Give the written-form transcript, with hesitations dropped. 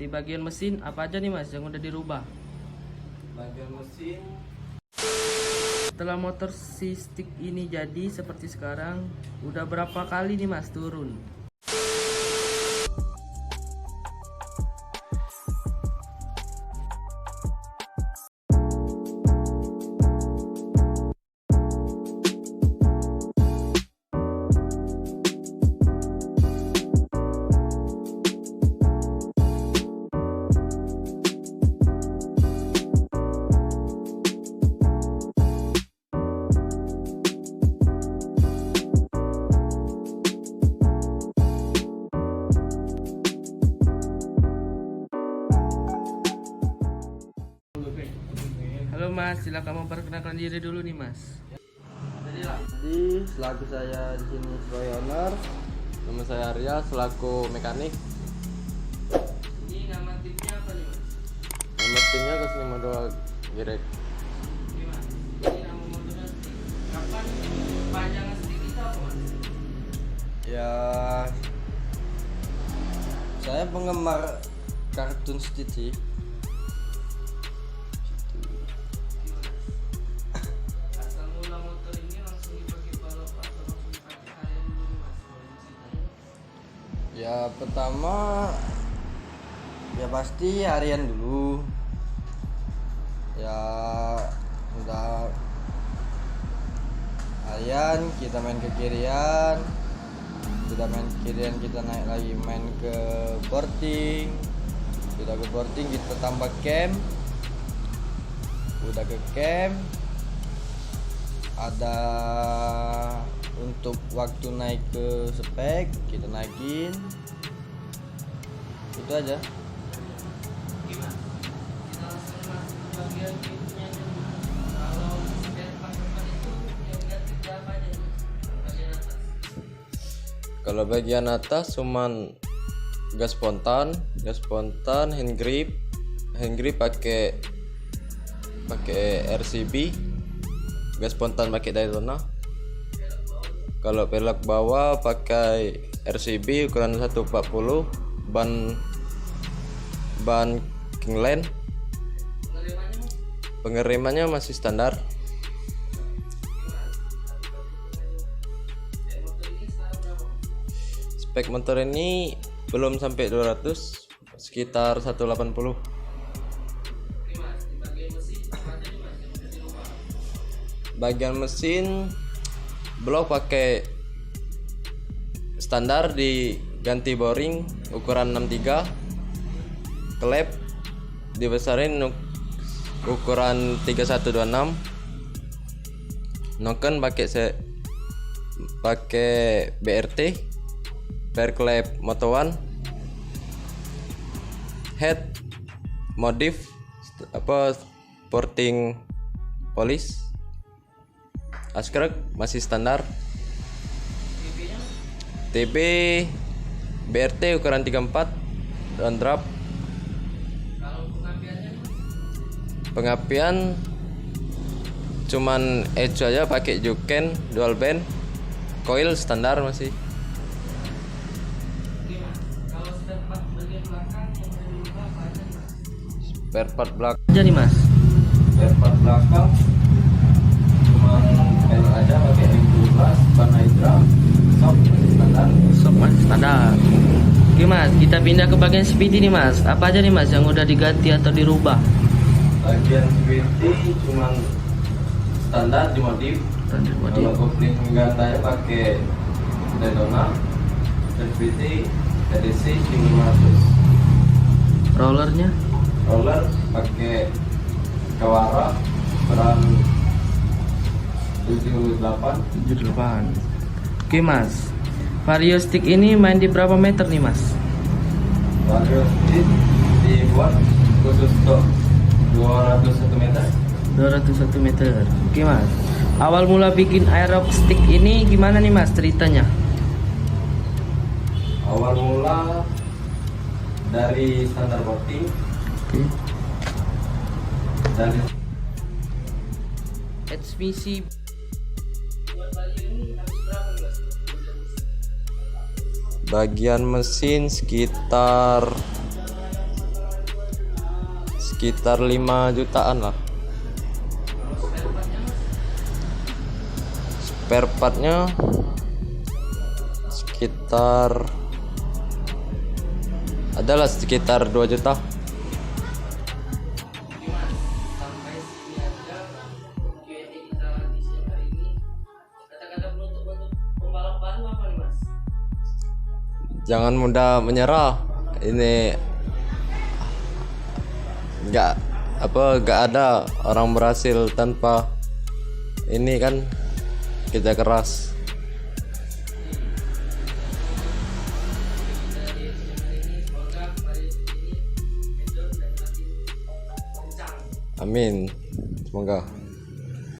Di bagian mesin apa aja nih mas yang udah dirubah? Bagian mesin Setelah motor si stick ini jadi seperti sekarang, udah berapa kali nih mas turun? Halo mas, silakan memperkenalkan diri dulu nih mas. Jadi selaku saya di sini sebagai owner, nama saya Arya selaku mekanik. Ini nama timnya apa nih mas? Nama timnya K52 Girek. Gimana? Ini nama motornya stick. Kapan panjang stick itu apa mas? Ya, saya penggemar kartun Stitch sih. Asal mula motor ini langsung dipakai balap atau langsung dipakai harian dulu nih mas? Boleh diceritain? Ya pertama ya pasti harian dulu. Ya udah harian kita main ke kirian, sudah main kirian kita naik lagi main ke boarding, sudah ke boarding kita tambah camp, udah ke camp ada untuk waktu naik ke spek kita naikin, itu aja. Gimana? Kita langsung masuk ke bagian pintunya dulu. Kalau spare part depan itu yang ganti berapa aja nih mas? Bagian atas. Kalau bagian atas cuman gas spontan, hand grip pakai RCB, gas spontan pakai Daytona. Kalau pelek bawah pakai RCB ukuran 140, ban Kingland. Pengirimannya mas? Pengirimannya masih standar. Motor ini sekarang berapa mas? Spek motor ini belum sampai 200, sekitar 180. Oke mas, di bagian mesin apa aja nih mas yang udah dirubah? Bagian mesin blok pakai standar, diganti boring ukuran 63, klep dibesarin ukuran 3126, noken pakai BRT pair klep Moto One, head modif sporting polish, askrek masih standar, TB-nya TB BRT ukuran 34 dan drop. kalau pengapiannya mas? Pengapian cuman edge aja pakai juken dual band, coil standar masih. Oke mas, kalau spare part bagian belakang yang udah dirubah apa aja nih mas? Spare part belakang, Aja nih mas? spare part belakang cuman pelek aja pakai M17, ban hydra, shock masih standar. Sok mas, standar. Oke mas, kita pindah ke bagian speedy nih mas. Apa aja nih mas yang udah diganti atau dirubah? Bagian speedy cuman standar dimodif. Kalau kopling gantarnya pakai Daytona, speedy TDC 1500. Rollernya? Roller pakai Kawara ukuran 78. 78. Oke mas, Vario stick ini main di berapa meter nih mas? Vario speed dibuat khusus untuk 201 meter. 201 meter. Oke mas, awal mula bikin aerob stick ini gimana nih mas ceritanya? Awal mula dari standar boarding, Oke. dari HVC bagian mesin sekitar sekitar 5 jutaan lah. Spare partnya, Mas? Spare partnya sekitar adalah sekitar 2 juta. Oke, Mas. Sampai sini aja Q&A kita di siang hari ini. Kata-kata penutup untuk pembalap baru apa nih, Mas? Jangan mudah menyerah. Ini nggak ada orang berhasil tanpa ini kan kerja keras. Dari siang hari ini semoga hari ini Edo dan makin kencang. Amin, semoga.